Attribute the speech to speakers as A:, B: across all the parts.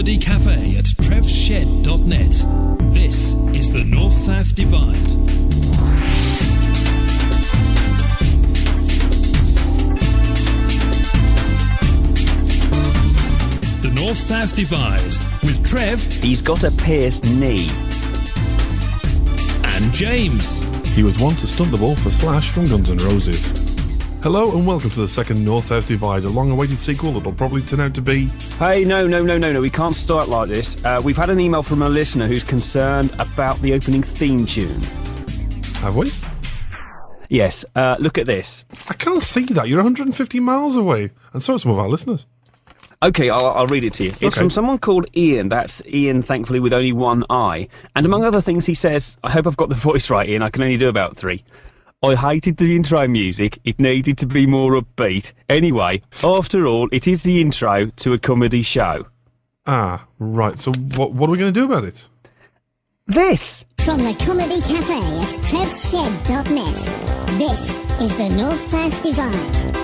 A: comedy cafe at trevshed.net. This is the North-South Divide. The North-South Divide with Trev.
B: He's got a pierced knee.
A: And James.
C: He was one to stunt the ball for Slash from Guns N' Roses. Hello and welcome to the second North-South Divide, a long-awaited sequel that'll probably turn out to be...
B: Hey, no, we can't start like this. We've had an email from a listener who's concerned about the opening theme tune.
C: Have we?
B: Yes, look at this.
C: I can't see that, you're 150 miles away, and so are some of our listeners.
B: OK, I'll read it to you. It's from someone called Ian. That's Ian, thankfully, with only one eye. And among other things, he says, I hope I've got the voice right, Ian, I can only do about 3. I hated the intro music. It needed to be more upbeat. Anyway, after all, it is the intro to a comedy show.
C: Ah, right. So what are we going to do about it?
D: This! From the Comedy Cafe at trevshed.net. This is the North-South Divide.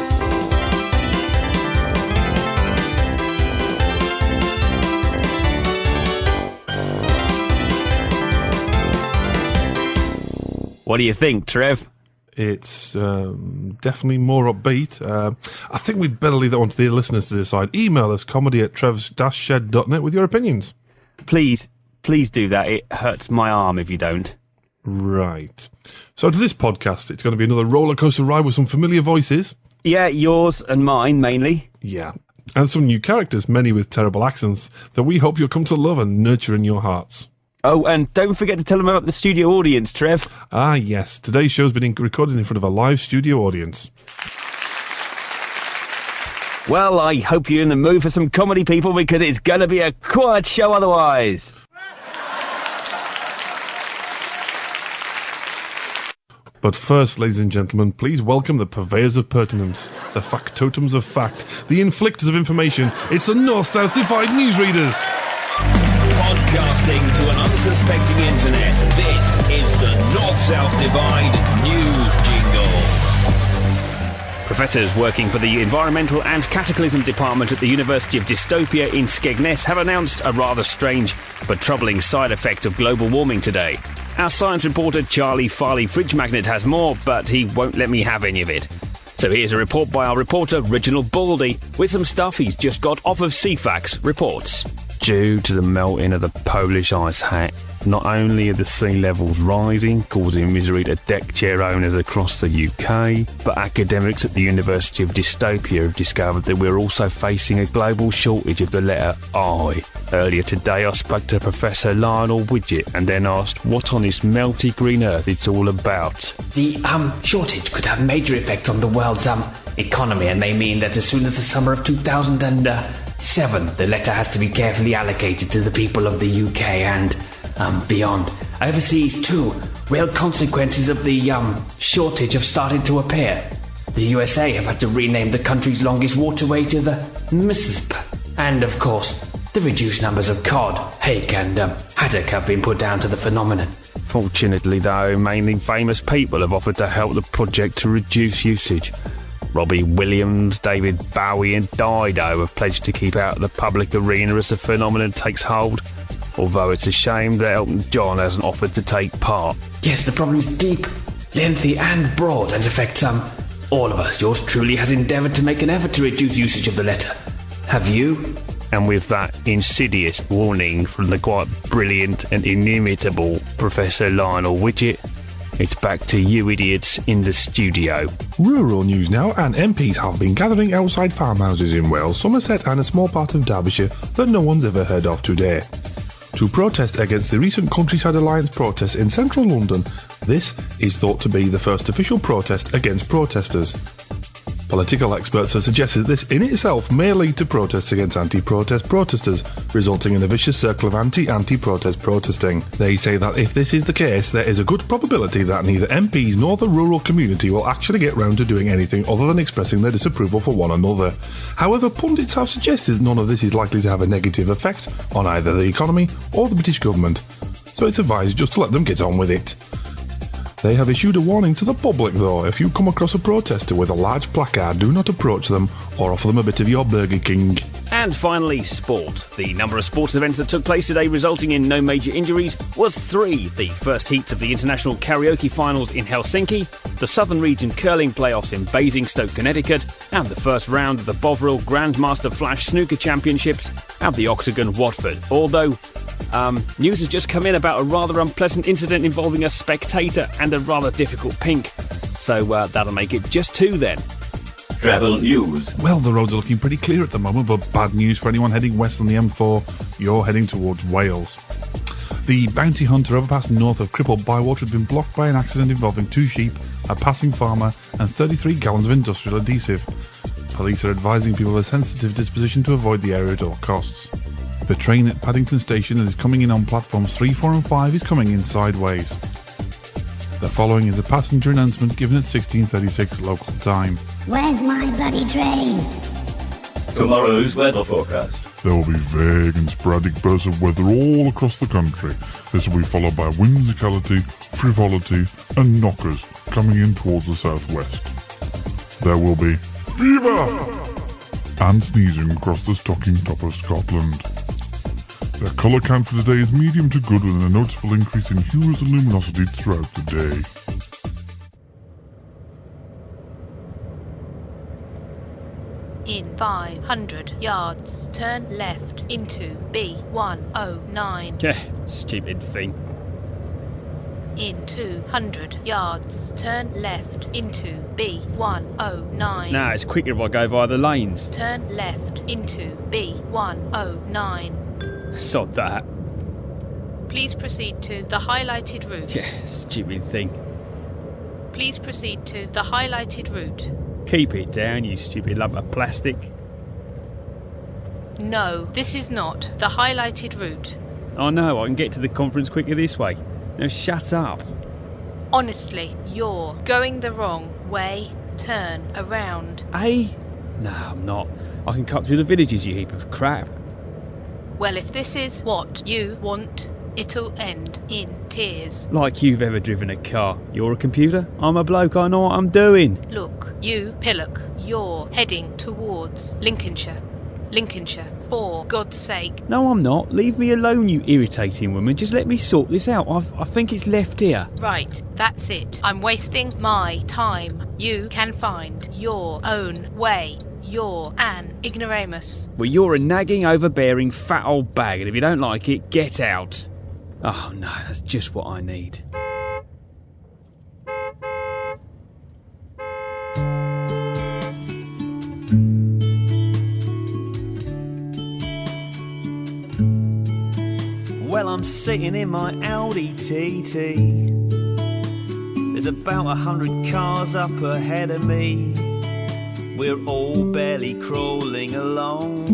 B: What do you think, Trev?
C: It's definitely more upbeat. I think we'd better leave that one to the listeners to decide. Email us, comedy@trevs-shed.net with your opinions.
B: Please do that. It hurts my arm if you don't.
C: Right. So to this podcast, it's going to be another roller coaster ride with some familiar voices.
B: Yeah, yours and mine, mainly.
C: Yeah. And some new characters, many with terrible accents, that we hope you'll come to love and nurture in your hearts.
B: Oh, and don't forget to tell them about the studio audience, Trev.
C: Ah, yes. Today's show's been recorded in front of a live studio audience.
B: Well, I hope you're in the mood for some comedy, people, because it's going to be a quiet show otherwise.
C: But first, ladies and gentlemen, please welcome the purveyors of pertinence, the factotums of fact, the inflictors of information. It's the North-South Divide newsreaders.
A: Podcasting to an unsuspecting internet, this is the North-South Divide News Jingle.
B: Professors working for the Environmental and Cataclysm Department at the University of Dystopia in Skegness have announced a rather strange but troubling side effect of global warming today. Our science reporter Charlie Farley Fridge Magnet has more, but he won't let me have any of it. So here's a report by our reporter Reginald Baldy with some stuff he's just got off of CFAX Reports. Due to the melting of the Polish ice hat, not only are the sea levels rising, causing misery to deck chair owners across the UK, but academics at the University of Dystopia have discovered that we're also facing a global shortage of the letter I. Earlier today I spoke to Professor Lionel Widget and then asked what on this melty green earth it's all about.
E: The shortage could have major effects on the world's economy, and may mean that as soon as the summer of 2007, the letter has to be carefully allocated to the people of the UK and beyond. Overseas too, real consequences of the shortage have started to appear. The USA have had to rename the country's longest waterway to the Mississippi, and of course the reduced numbers of cod, hake and haddock have been put down to the phenomenon.
B: Fortunately though, mainly famous people have offered to help the project to reduce usage. Robbie Williams, David Bowie and Dido have pledged to keep out of the public arena as the phenomenon takes hold, although it's a shame that Elton John hasn't offered to take part.
E: Yes, the problem is deep, lengthy and broad and affects all of us. Yours truly has endeavoured to make an effort to reduce usage of the letter. Have you?
B: And with that insidious warning from the quite brilliant and inimitable Professor Lionel Widget, it's back to you idiots in the studio.
C: Rural news now, and MPs have been gathering outside farmhouses in Wales, Somerset and a small part of Derbyshire that no one's ever heard of today, to protest against the recent Countryside Alliance protests in central London. This is thought to be the first official protest against protesters. Political experts have suggested this in itself may lead to protests against anti-protest protesters, resulting in a vicious circle of anti-protest protesting. They say that if this is the case, there is a good probability that neither MPs nor the rural community will actually get round to doing anything other than expressing their disapproval for one another. However, pundits have suggested none of this is likely to have a negative effect on either the economy or the British government, so it's advised just to let them get on with it. They have issued a warning to the public though. If you come across a protester with a large placard, do not approach them or offer them a bit of your Burger King.
B: And finally, sport. The number of sports events that took place today resulting in no major injuries was 3. The first heats of the International Karaoke Finals in Helsinki, the Southern Region Curling Playoffs in Basingstoke, Connecticut, and the first round of the Bovril Grandmaster Flash Snooker Championships at the Octagon, Watford. Although, news has just come in about a rather unpleasant incident involving a spectator and a rather difficult pink. So that'll make it just 2 then.
A: Travel news.
C: Well, the roads are looking pretty clear at the moment, but bad news for anyone heading west on the M4. You're heading towards Wales. The Bounty Hunter overpass north of crippled Bywater had been blocked by an accident involving 2 sheep, a passing farmer and 33 gallons of industrial adhesive. Police are advising people of a sensitive disposition to avoid the area at all costs. The train at Paddington Station that is coming in on platforms 3, 4 and 5 is coming in sideways. The following is a passenger announcement given at 16:36 local time.
D: Where's my bloody train?
A: Tomorrow's weather forecast.
F: There will be vague and sporadic bursts of weather all across the country. This will be followed by whimsicality, frivolity and knockers coming in towards the southwest. There will be fever and sneezing across the stocking top of Scotland. The colour count for today is medium to good with a noticeable increase in hues and luminosity throughout the day.
G: In 500 yards, turn left into B109.
B: Yeah, stupid thing.
G: In 200 yards, turn left into B109.
B: Nah, it's quicker if I go via the lanes.
G: Turn left into B109.
B: Sod that.
G: Please proceed to the highlighted route.
B: Yeah, stupid thing.
G: Please proceed to the highlighted route.
B: Keep it down, you stupid lump of plastic.
G: No, this is not the highlighted route.
B: Oh no, I can get to the conference quicker this way. Now shut up.
G: Honestly, you're going the wrong way. Turn around.
B: Eh? No, I'm not. I can cut through the villages, you heap of crap.
G: Well, if this is what you want, it'll end in tears.
B: Like you've ever driven a car. You're a computer, I'm a bloke, I know what I'm doing.
G: Look, you pillock, you're heading towards Lincolnshire. Lincolnshire, for God's sake.
B: No, I'm not. Leave me alone, you irritating woman. Just let me sort this out. I think it's left here.
G: Right, that's it. I'm wasting my time. You can find your own way. You're an ignoramus.
B: Well, you're a nagging, overbearing, fat old bag, and if you don't like it, get out. Oh no, that's just what I need. Well, I'm sitting in my Audi TT. There's about 100 cars up ahead of me. We're all barely crawling along.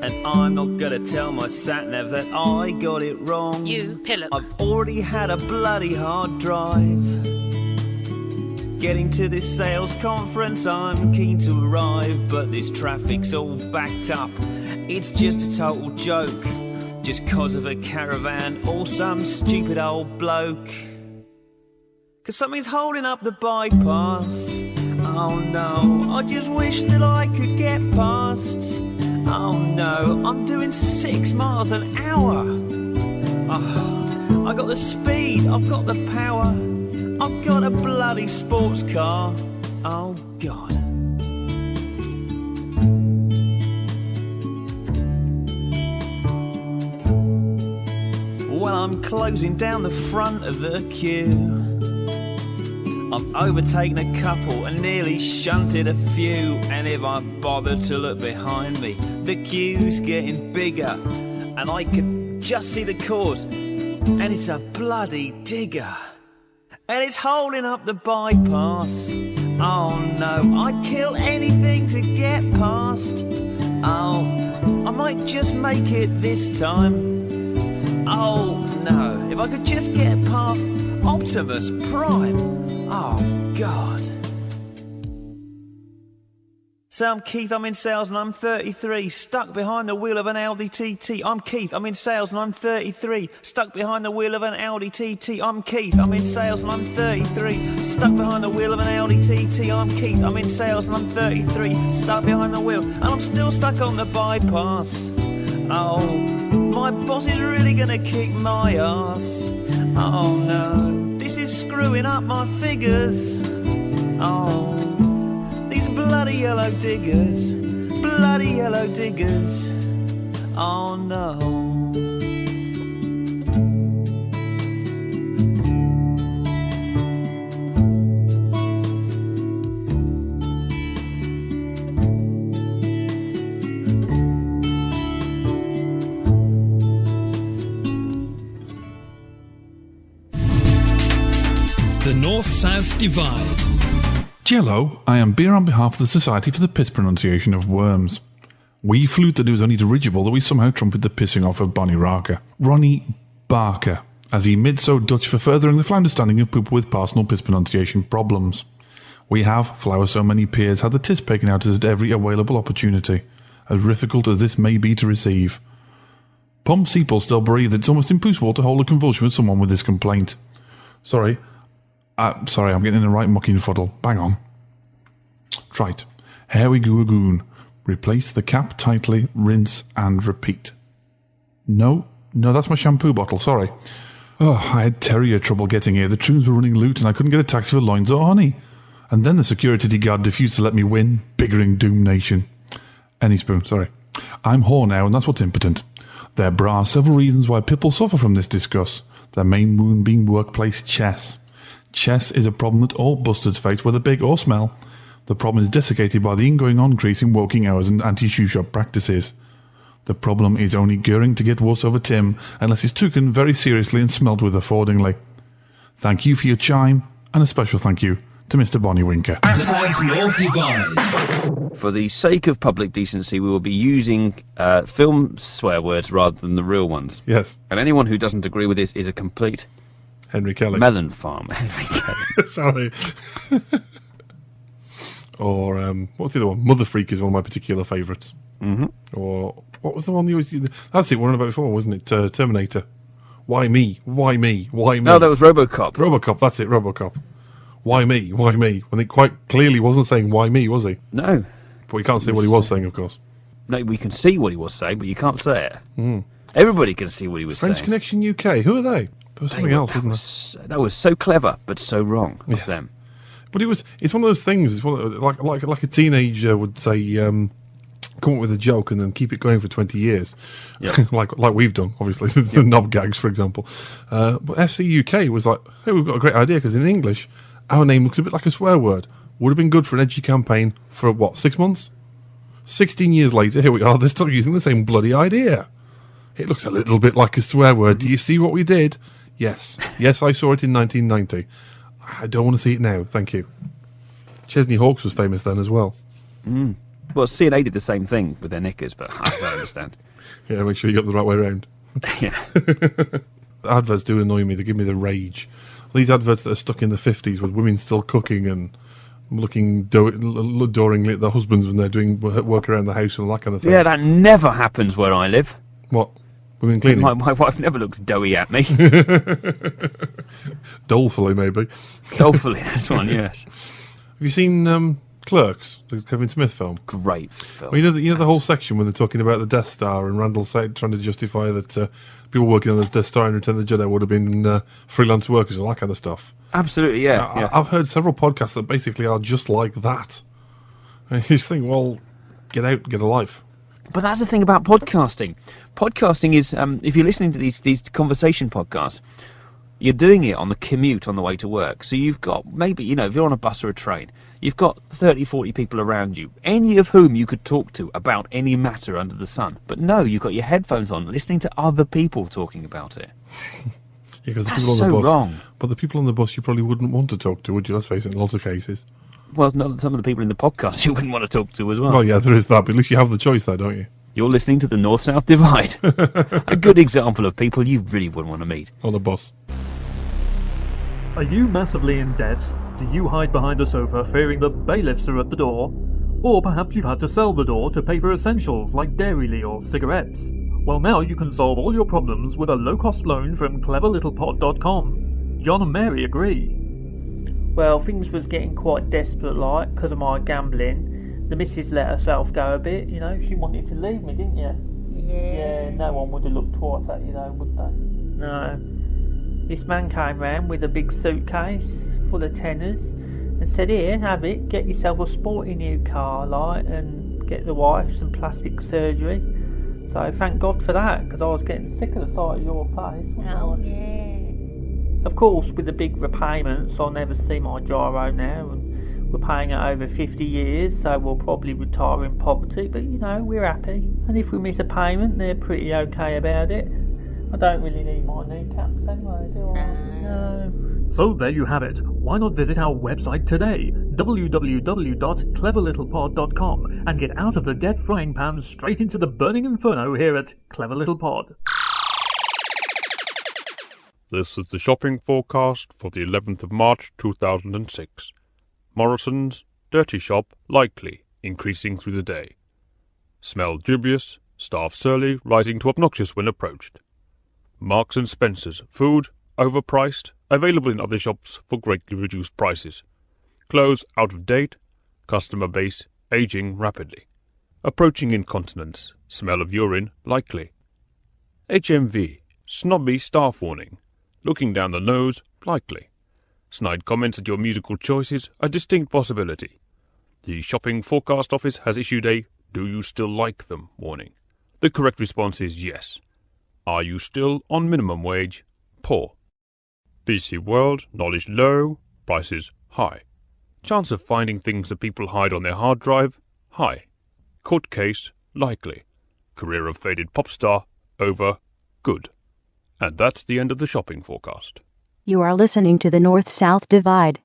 B: And I'm not gonna tell my sat-nav that I got it wrong.
G: You pillock.
B: I've already had a bloody hard drive. Getting to this sales conference, I'm keen to arrive, but this traffic's all backed up. It's just a total joke. Just 'cause of a caravan or some stupid old bloke. 'Cause something's holding up the bypass. Oh no, I just wish that I could get past. Oh no, I'm doing 6 miles an hour. Oh, I got the speed, I've got the power. I've got a bloody sports car. Oh God. Well, I'm closing down the front of the queue. I've overtaken a couple and nearly shunted a few. And if I bother to look behind me, the queue's getting bigger. And I can just see the cause. And it's a bloody digger. And it's holding up the bypass. Oh no, I'd kill anything to get past. Oh, I might just make it this time. Oh no, if I could just get past Optimus Prime. Oh God. So I'm Keith, I'm in sales and I'm 33, stuck behind the wheel of an Audi TT. I'm Keith, I'm in sales and I'm 33, stuck behind the wheel of an Audi TT. I'm Keith, I'm in sales and I'm 33, stuck behind the wheel of an Audi TT. I'm Keith, I'm in sales and I'm 33, stuck behind the wheel, and I'm still stuck on the bypass. Oh, my boss is really gonna kick my ass. Oh no, this is screwing up my figures. Oh, these bloody yellow diggers, bloody yellow diggers. Oh no.
A: The North-South Divide.
C: Jello, I am beer on behalf of the Society for the Piss Pronunciation of Worms. We flew that it was only dirigible that we somehow trumpet the pissing off of Bonnie Raka. Ronnie Barker, as he mid so Dutch for furthering the understanding of people with personal piss pronunciation problems. We have, flower so many peers, had the tis taken out at every available opportunity, as difficult as this may be to receive. Pom Seeple still believe that it's almost impossible to hold a convulsion with someone with this complaint. Sorry, I'm getting in the right mucking fuddle. Bang on. Trite. Here we go again. Replace the cap tightly, rinse and repeat. No, that's my shampoo bottle, sorry. Oh, I had terrier trouble getting here. The tunes were running loot and I couldn't get a taxi for Loins or Honey. And then the security guard refused to let me win. Biggering Doom Nation. Any spoon, sorry. I'm whore now and that's what's impotent. There are several reasons why people suffer from this disgust. Their main wound being workplace chess. Chess is a problem that all bustards face, whether big or small. The problem is desiccated by the ongoing increase in working hours and anti-shoe shop practices. The problem is only gearing to get worse over Tim, unless it's taken very seriously and smelt with accordingly. Thank you for your chime, and a special thank you to Mr. Bonnie Winker.
A: South-North Divide.
B: For the sake of public decency, we will be using film swear words rather than the real ones.
C: Yes.
B: And anyone who doesn't agree with this is a complete
C: Henry Kelly.
B: melon farm. Henry Kelly.
C: Sorry. Or, what's the other one? Mother Freak is one of my particular favourites.
B: Mm-hmm.
C: Or, what was the one you always... That's it, we were on about before, wasn't it? Terminator. Why me? Why me? Why me?
B: No, that was RoboCop.
C: RoboCop, that's it, RoboCop. Why me? Why me? When he quite clearly wasn't saying why me, was he?
B: No.
C: But we can't say what he was saying, of course.
B: No, we can see what he was saying, but you can't say it. Mm. Everybody can see what he was
C: French
B: saying.
C: Connection UK, who are they? There was something else, wasn't there?
B: That was so clever, but so wrong of them.
C: But it's one of those things. It's one of, like a teenager would say, come up with a joke and then keep it going for 20 years, yep. like we've done, obviously the knob gags, for example. But FC UK was like, hey, we've got a great idea because in English, our name looks a bit like a swear word. Would have been good for an edgy campaign for what, 6 months? 16 years later, here we are. They're still using the same bloody idea. It looks a little bit like a swear word. Do you see what we did? Yes, I saw it in 1990. I don't want to see it now, thank you. Chesney Hawkes was famous then as well.
B: Mm. Well, C&A did the same thing with their knickers, but I don't understand.
C: Yeah, make sure you got the right way around.
B: Yeah.
C: Adverts do annoy me, they give me the rage. These adverts that are stuck in the 50s with women still cooking and looking adoringly at their husbands when they're doing work around the house and all that kind of thing.
B: Yeah, that never happens where I live.
C: What? Women cleaning?
B: My wife never looks doughy at me.
C: Dolefully, maybe.
B: Dolefully, that's one, yes.
C: Have you seen Clerks, the Kevin Smith film?
B: Great film.
C: Well, you know the whole section when they're talking about the Death Star and Randall trying to justify that people working on the Death Star in Return of the Jedi would have been freelance workers and all that kind of stuff.
B: Absolutely, yeah.
C: I've heard several podcasts that basically are just like that. And you just think, well, get out, get a life.
B: But that's the thing about podcasting. Podcasting is, if you're listening to these conversation podcasts, you're doing it on the commute on the way to work. So you've got, maybe, if you're on a bus or a train, you've got 30, 40 people around you, any of whom you could talk to about any matter under the sun. But no, you've got your headphones on, listening to other people talking about it.
C: Yeah, because the
B: That's
C: people on the bus,
B: wrong.
C: But the people on the bus you probably wouldn't want to talk to, would you? Let's face it, in lots of cases.
B: Well, no, some of the people in the podcast you wouldn't want to talk to as well.
C: Well, yeah, there is that, but at least you have the choice there, don't you?
B: You're listening to the North-South Divide. A good example of people you really wouldn't want to meet.
C: On a bus.
H: Are you massively in debt? Do you hide behind a sofa fearing the bailiffs are at the door? Or perhaps you've had to sell the door to pay for essentials like dairy or cigarettes. Well, now you can solve all your problems with a low-cost loan from cleverlittlepod.com. John and Mary agree.
I: Well, things was getting quite desperate like because of my gambling. The missus let herself go a bit, you know, she wanted to leave me, didn't you? Yeah, no one would have looked twice at you though, would they? No. This man came round with a big suitcase full of tenors and said, here, have it, get yourself a sporty new car, like, and get the wife some plastic surgery. So thank God for that, because I was getting sick of the sight of your face. Oh, yeah. Of course, with the big repayments, I'll never see my gyro now, and we're paying it over 50 years, so we'll probably retire in poverty, but, you know, we're happy. And if we miss a payment, they're pretty okay about it. I don't really need my kneecaps anyway, do I? No.
H: So there you have it. Why not visit our website today, www.cleverlittlepod.com, and get out of the debt frying pan straight into the burning inferno here at Clever Little Pod.
F: This is the shopping forecast for the 11th of March 2006. Morrison's, dirty shop, likely, increasing through the day. Smell dubious, staff surly, rising to obnoxious when approached. Marks and Spencer's, food, overpriced, available in other shops for greatly reduced prices. Clothes out of date, customer base aging rapidly. Approaching incontinence, smell of urine likely. HMV, snobby staff warning. Looking down the nose, likely. Snide comments at your musical choices, a distinct possibility. The shopping forecast office has issued a "Do you still like them?" warning. The correct response is yes. Are you still on minimum wage? Poor. BC World, knowledge low, prices high. Chance of finding things that people hide on their hard drive? High. Court case? Likely. Career of faded pop star? Over. Good. And that's the end of the shopping forecast.
J: You are listening to the North-South Divide.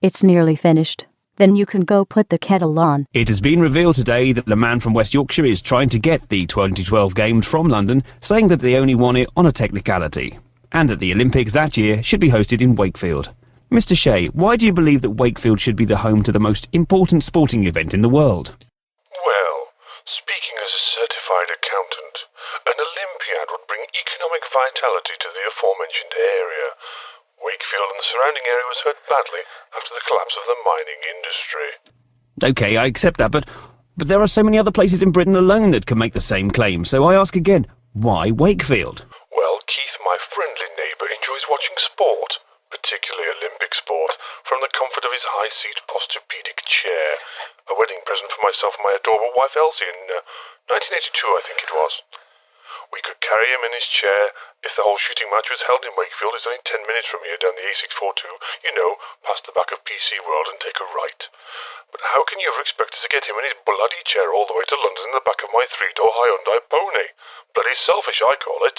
J: It's nearly finished. Then you can go put the kettle on.
B: It has been revealed today that the man from West Yorkshire is trying to get the 2012 Games from London, saying that they only won it on a technicality, and that the Olympics that year should be hosted in Wakefield. Mr. Shea, why do you believe that Wakefield should be the home to the most important sporting event in the world?
K: Well, speaking as a certified accountant, an Olympiad would bring economic vitality to the aforementioned area. Wakefield and the surrounding area was hurt badly after the collapse of the mining industry.
B: Okay, I accept that, but there are so many other places in Britain alone that can make the same claim, so I ask again, why Wakefield?
K: Well, Keith, my friendly neighbour, enjoys watching sport, particularly Olympic sport, from the comfort of his high-seat posturepedic chair. A wedding present for myself and my adorable wife Elsie in 1982, I think it was. We could carry him in his chair if the whole shooting match was held in Wakefield. It's only 10 minutes from here down the A642, you know, past the back of PC World and take a right. But how can you ever expect us to get him in his bloody chair all the way to London in the back of my three-door Hyundai Pony? Bloody selfish, I call it.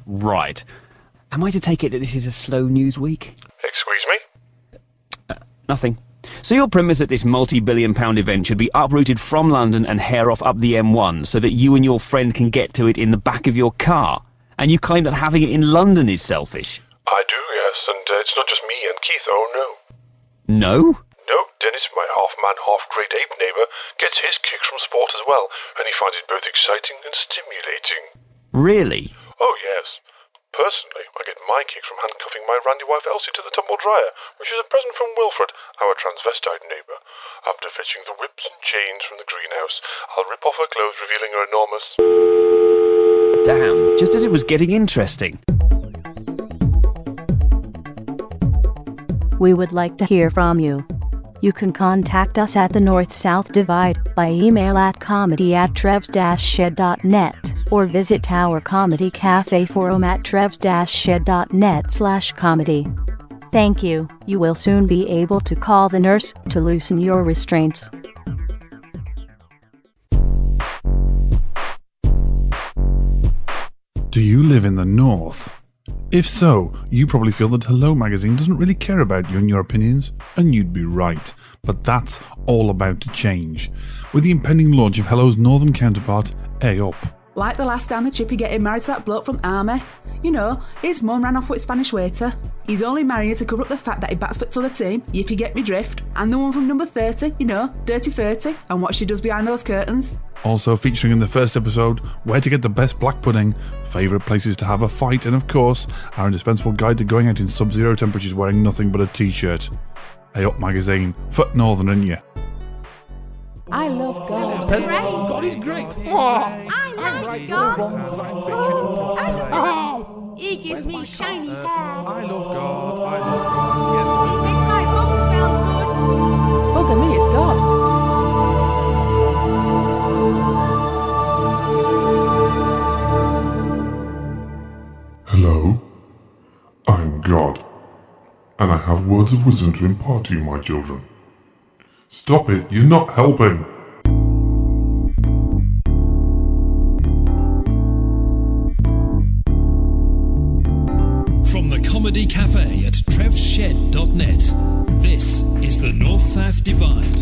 B: Right. Am I to take it that this is a slow news week?
K: Excuse me?
B: Nothing. So your premise that this multi-billion-pound event should be uprooted from London and hair off up the M1 so that you and your friend can get to it in the back of your car, and you claim that having it in London is selfish?
K: I do, yes, and it's not just me and Keith, oh no.
B: No?
K: No, Dennis, my half-man, half-great ape neighbour, gets his kicks from sport as well, and he finds it both exciting and stimulating.
B: Really?
K: Oh yes. Personally, I get my kicks from handcuffing my randy wife Elsie to the tumble dryer, which is a present from Wilfred, our transvestite neighbour. After fetching the whips and chains from the greenhouse, I'll rip off her clothes, revealing her enormous...
B: Damn, just as it was getting interesting.
J: We would like to hear from you. You can contact us at the North-South Divide by email at comedy@trevs-shed.net or visit our Comedy Cafe forum at trevs-shed.net/comedy. Thank you. You will soon be able to call the nurse to loosen your restraints.
C: Do you live in the North? If so, you probably feel that Hello magazine doesn't really care about you and your opinions, and you'd be right. But that's all about to change, with the impending launch of Hello's northern counterpart, A Up.
L: Like the last down the chippy getting married to that bloke from army. You know, his mum ran off with Spanish waiter. He's only marrying her to cover up the fact that he bats for the team, if you get me drift. And the one from number 30, you know, Dirty 30, and what she does behind those curtains.
C: Also featuring in the first episode, where to get the best black pudding, favourite places to have a fight, and of course, our indispensable guide to going out in sub-zero temperatures wearing nothing but a t-shirt. Hey Up magazine, for Northern and you.
L: I love God.
C: God is great.
M: I like God. Oh, he gives me shiny hair.
C: I love God.
M: He makes my home smell good.
L: Bugger me, it's God.
F: Hello, I'm God, and I have words of wisdom to impart to you, my children. Stop it, you're not helping.
A: From the Comedy Cafe at trevshed.net, this is the North-South Divide.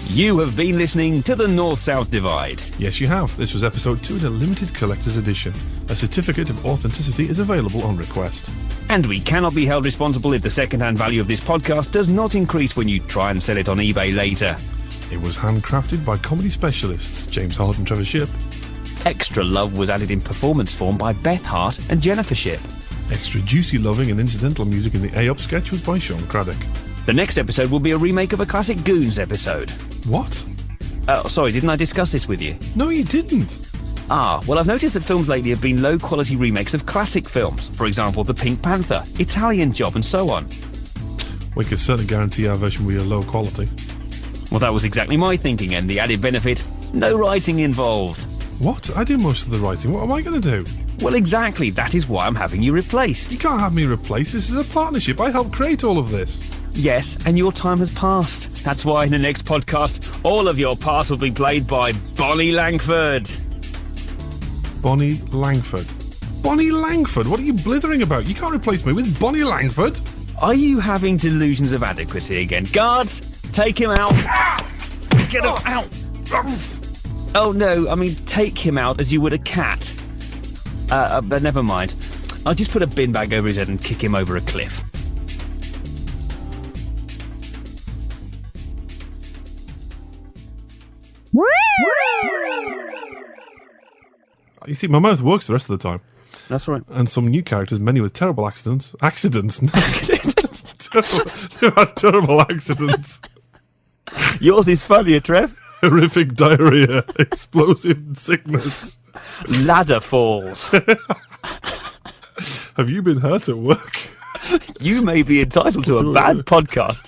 B: You have been listening to the North-South Divide.
C: Yes, you have. This was episode 2 in a limited collector's edition. A certificate of authenticity is available on request.
B: And we cannot be held responsible if the second-hand value of this podcast does not increase when you try and sell it on eBay later.
C: It was handcrafted by comedy specialists James Hart and Trevor Shipp.
B: Extra love was added in performance form by Beth Hart and Jennifer Shipp.
C: Extra juicy loving and incidental music in the A-Up sketch was by Sean Craddock.
B: The next episode will be a remake of a classic Goons episode.
C: What?
B: Sorry, didn't I discuss this with you?
C: No, you didn't.
B: Well, I've noticed that films lately have been low-quality remakes of classic films. For example, The Pink Panther, Italian Job, and so on.
C: We could certainly guarantee our version will be a low quality.
B: Well, that was exactly my thinking, and the added benefit, no writing involved.
C: What? I do most of the writing. What am I going to do?
B: Well, exactly. That is why I'm having you replaced.
C: You can't have me replaced. This is a partnership. I helped create all of this.
B: Yes, and your time has passed. That's why in the next podcast, all of your parts will be played by Bonnie Langford.
C: Bonnie Langford? Bonnie Langford? What are you blithering about? You can't replace me with Bonnie Langford.
B: Are you having delusions of adequacy again? Guards, take him out. Get him out. Oh, no, I mean, take him out as you would a cat. But never mind. I'll just put a bin bag over his head and kick him over a cliff.
C: You see, my mouth works the rest of the time.
B: That's right.
C: And some new characters, many with terrible accidents. Accidents? They've had terrible accidents.
B: Yours is funnier, Trev.
C: Horrific diarrhea, explosive sickness.
B: Ladder falls.
C: Have you been hurt at work?
B: You may be entitled to a bad podcast.